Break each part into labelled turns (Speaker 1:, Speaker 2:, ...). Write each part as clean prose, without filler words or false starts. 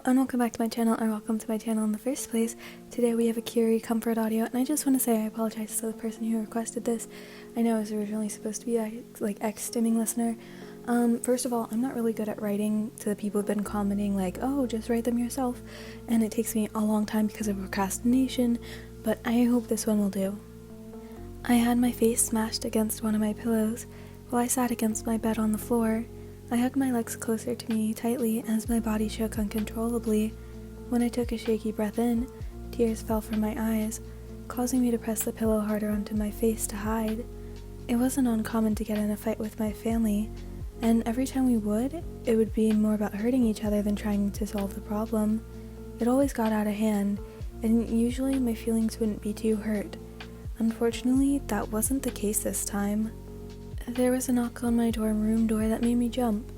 Speaker 1: and welcome back to my channel, or welcome to my channel in the first place. Today we have a Kiri comfort audio, and I just want to say I apologize to the person who requested this. I know it was originally supposed to be a ex-stimming listener. First of all, I'm not really good at writing to the people who've been commenting like, oh, just write them yourself, and it takes me a long time because of procrastination, but I hope this one will do. I had my face smashed against one of my pillows while I sat against my bed on the floor. I hugged my legs closer to me tightly as my body shook uncontrollably. When I took a shaky breath in, tears fell from my eyes, causing me to press the pillow harder onto my face to hide. It wasn't uncommon to get in a fight with my family, and every time we would, it would be more about hurting each other than trying to solve the problem. It always got out of hand, and usually my feelings wouldn't be too hurt. Unfortunately, that wasn't the case this time. There was a knock on my dorm room door that made me jump,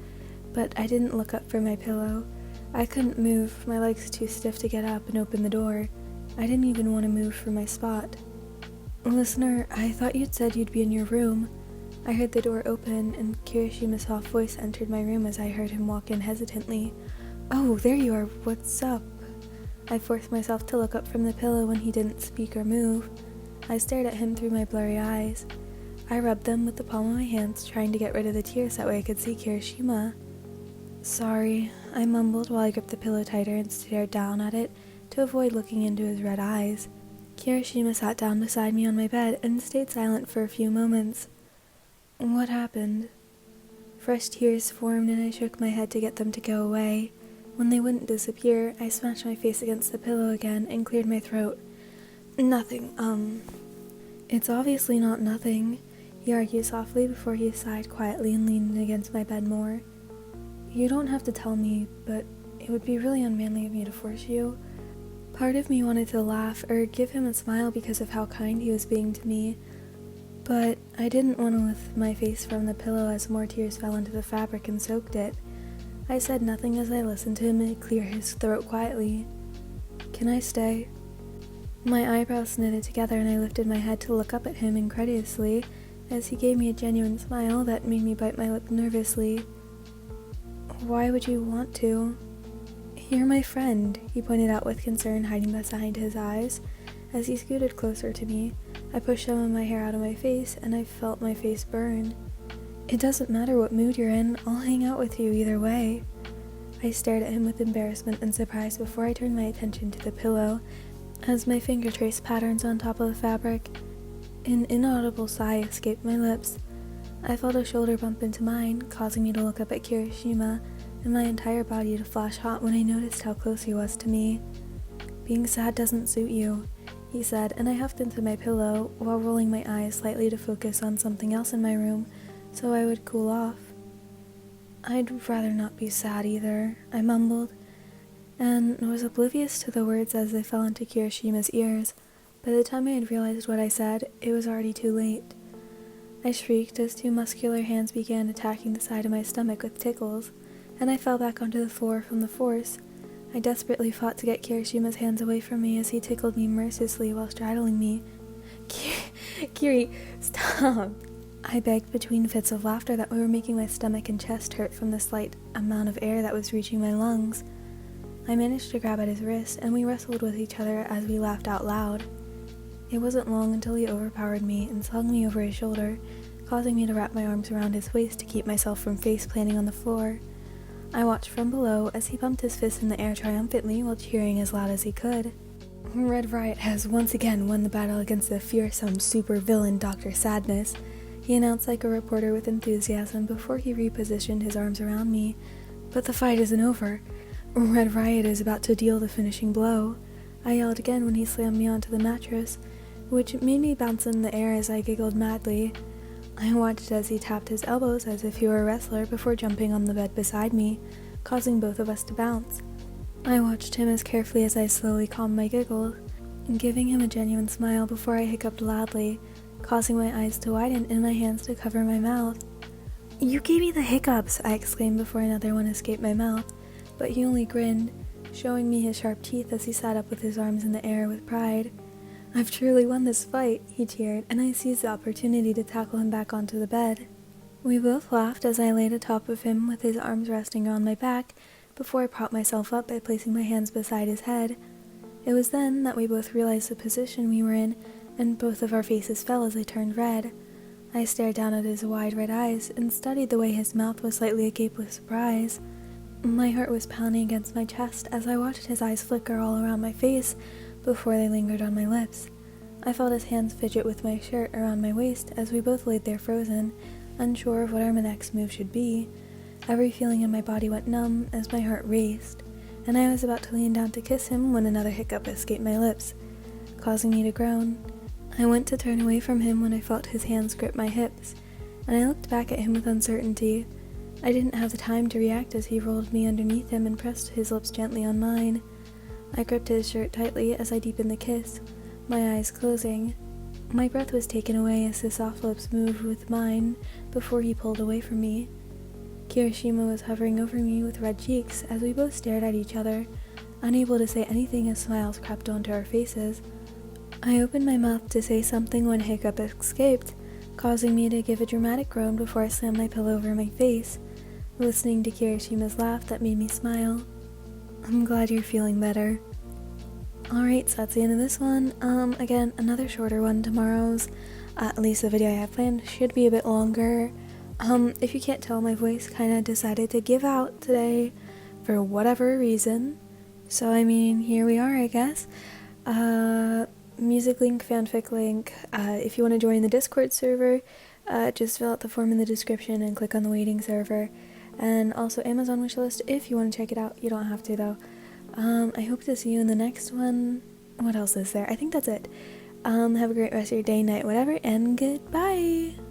Speaker 1: but I didn't look up for my pillow. I couldn't move, my legs too stiff to get up and open the door. I didn't even want to move from my spot. Listener, I thought you'd said you'd be in your room. I heard the door open, and Kirishima's soft voice entered my room as I heard him walk in hesitantly. Oh, there you are, what's up? I forced myself to look up from the pillow when he didn't speak or move. I stared at him through my blurry eyes. I rubbed them with the palm of my hands, trying to get rid of the tears that way I could see Kirishima. Sorry, I mumbled while I gripped the pillow tighter and stared down at it to avoid looking into his red eyes. Kirishima sat down beside me on my bed and stayed silent for a few moments. What happened? Fresh tears formed and I shook my head to get them to go away. When they wouldn't disappear, I smashed my face against the pillow again and cleared my throat. Nothing, It's obviously not nothing. He argued softly before he sighed quietly and leaned against my bed more. You don't have to tell me, but it would be really unmanly of me to force you. Part of me wanted to laugh or give him a smile because of how kind he was being to me, but I didn't want to lift my face from the pillow as more tears fell into the fabric and soaked it. I said nothing as I listened to him clear his throat quietly. Can I stay? My eyebrows knitted together and I lifted my head to look up at him incredulously as he gave me a genuine smile that made me bite my lip nervously. Why would you want to? You're my friend, he pointed out with concern hiding behind his eyes. As he scooted closer to me, I pushed some of my hair out of my face and I felt my face burn. It doesn't matter what mood you're in, I'll hang out with you either way. I stared at him with embarrassment and surprise before I turned my attention to the pillow, as my finger traced patterns on top of the fabric. An inaudible sigh escaped my lips. I felt a shoulder bump into mine, causing me to look up at Kirishima, and my entire body to flash hot when I noticed how close he was to me. Being sad doesn't suit you, he said, and I huffed into my pillow while rolling my eyes slightly to focus on something else in my room so I would cool off. I'd rather not be sad either, I mumbled, and was oblivious to the words as they fell into Kirishima's ears. By the time I had realized what I said, it was already too late. I shrieked as two muscular hands began attacking the side of my stomach with tickles, and I fell back onto the floor from the force. I desperately fought to get Kirishima's hands away from me as he tickled me mercilessly while straddling me. Kiri, stop! I begged between fits of laughter that were making my stomach and chest hurt from the slight amount of air that was reaching my lungs. I managed to grab at his wrist, and we wrestled with each other as we laughed out loud. It wasn't long until he overpowered me and slung me over his shoulder, causing me to wrap my arms around his waist to keep myself from face-planting on the floor. I watched from below as he pumped his fist in the air triumphantly while cheering as loud as he could. Red Riot has once again won the battle against the fearsome super-villain Dr. Sadness, he announced like a reporter with enthusiasm before he repositioned his arms around me. But the fight isn't over. Red Riot is about to deal the finishing blow. I yelled again when he slammed me onto the mattress, which made me bounce in the air as I giggled madly. I watched as he tapped his elbows as if he were a wrestler before jumping on the bed beside me, causing both of us to bounce. I watched him as carefully as I slowly calmed my giggles, giving him a genuine smile before I hiccuped loudly, causing my eyes to widen and my hands to cover my mouth. You gave me the hiccups, I exclaimed before another one escaped my mouth, but he only grinned, showing me his sharp teeth as he sat up with his arms in the air with pride. I've truly won this fight, he cheered, and I seized the opportunity to tackle him back onto the bed. We both laughed as I laid atop of him with his arms resting on my back, before I propped myself up by placing my hands beside his head. It was then that we both realized the position we were in, and both of our faces fell as I turned red. I stared down at his wide red eyes and studied the way his mouth was slightly agape with surprise. My heart was pounding against my chest as I watched his eyes flicker all around my face before they lingered on my lips. I felt his hands fidget with my shirt around my waist as we both laid there frozen, unsure of what our next move should be. Every feeling in my body went numb as my heart raced, and I was about to lean down to kiss him when another hiccup escaped my lips, causing me to groan. I went to turn away from him when I felt his hands grip my hips, and I looked back at him with uncertainty. I didn't have the time to react as he rolled me underneath him and pressed his lips gently on mine. I gripped his shirt tightly as I deepened the kiss, my eyes closing. My breath was taken away as his soft lips moved with mine before he pulled away from me. Kirishima was hovering over me with red cheeks as we both stared at each other, unable to say anything as smiles crept onto our faces. I opened my mouth to say something when a hiccup escaped, causing me to give a dramatic groan before I slammed my pillow over my face, listening to Kirishima's laugh that made me smile. I'm glad you're feeling better. Alright, so that's the end of this one. Again, another shorter one. Tomorrow's, at least the video I have planned, should be a bit longer. If you can't tell, my voice kind of decided to give out today for whatever reason. So, I mean, here we are, I guess. Music link, fanfic link. If you want to join the Discord server, just fill out the form in the description and click on the waiting server. And also Amazon wishlist if you want to check it out. You don't have to, though. I hope to see you in the next one. What else is there? I think that's it. Have a great rest of your day, night, whatever, and goodbye!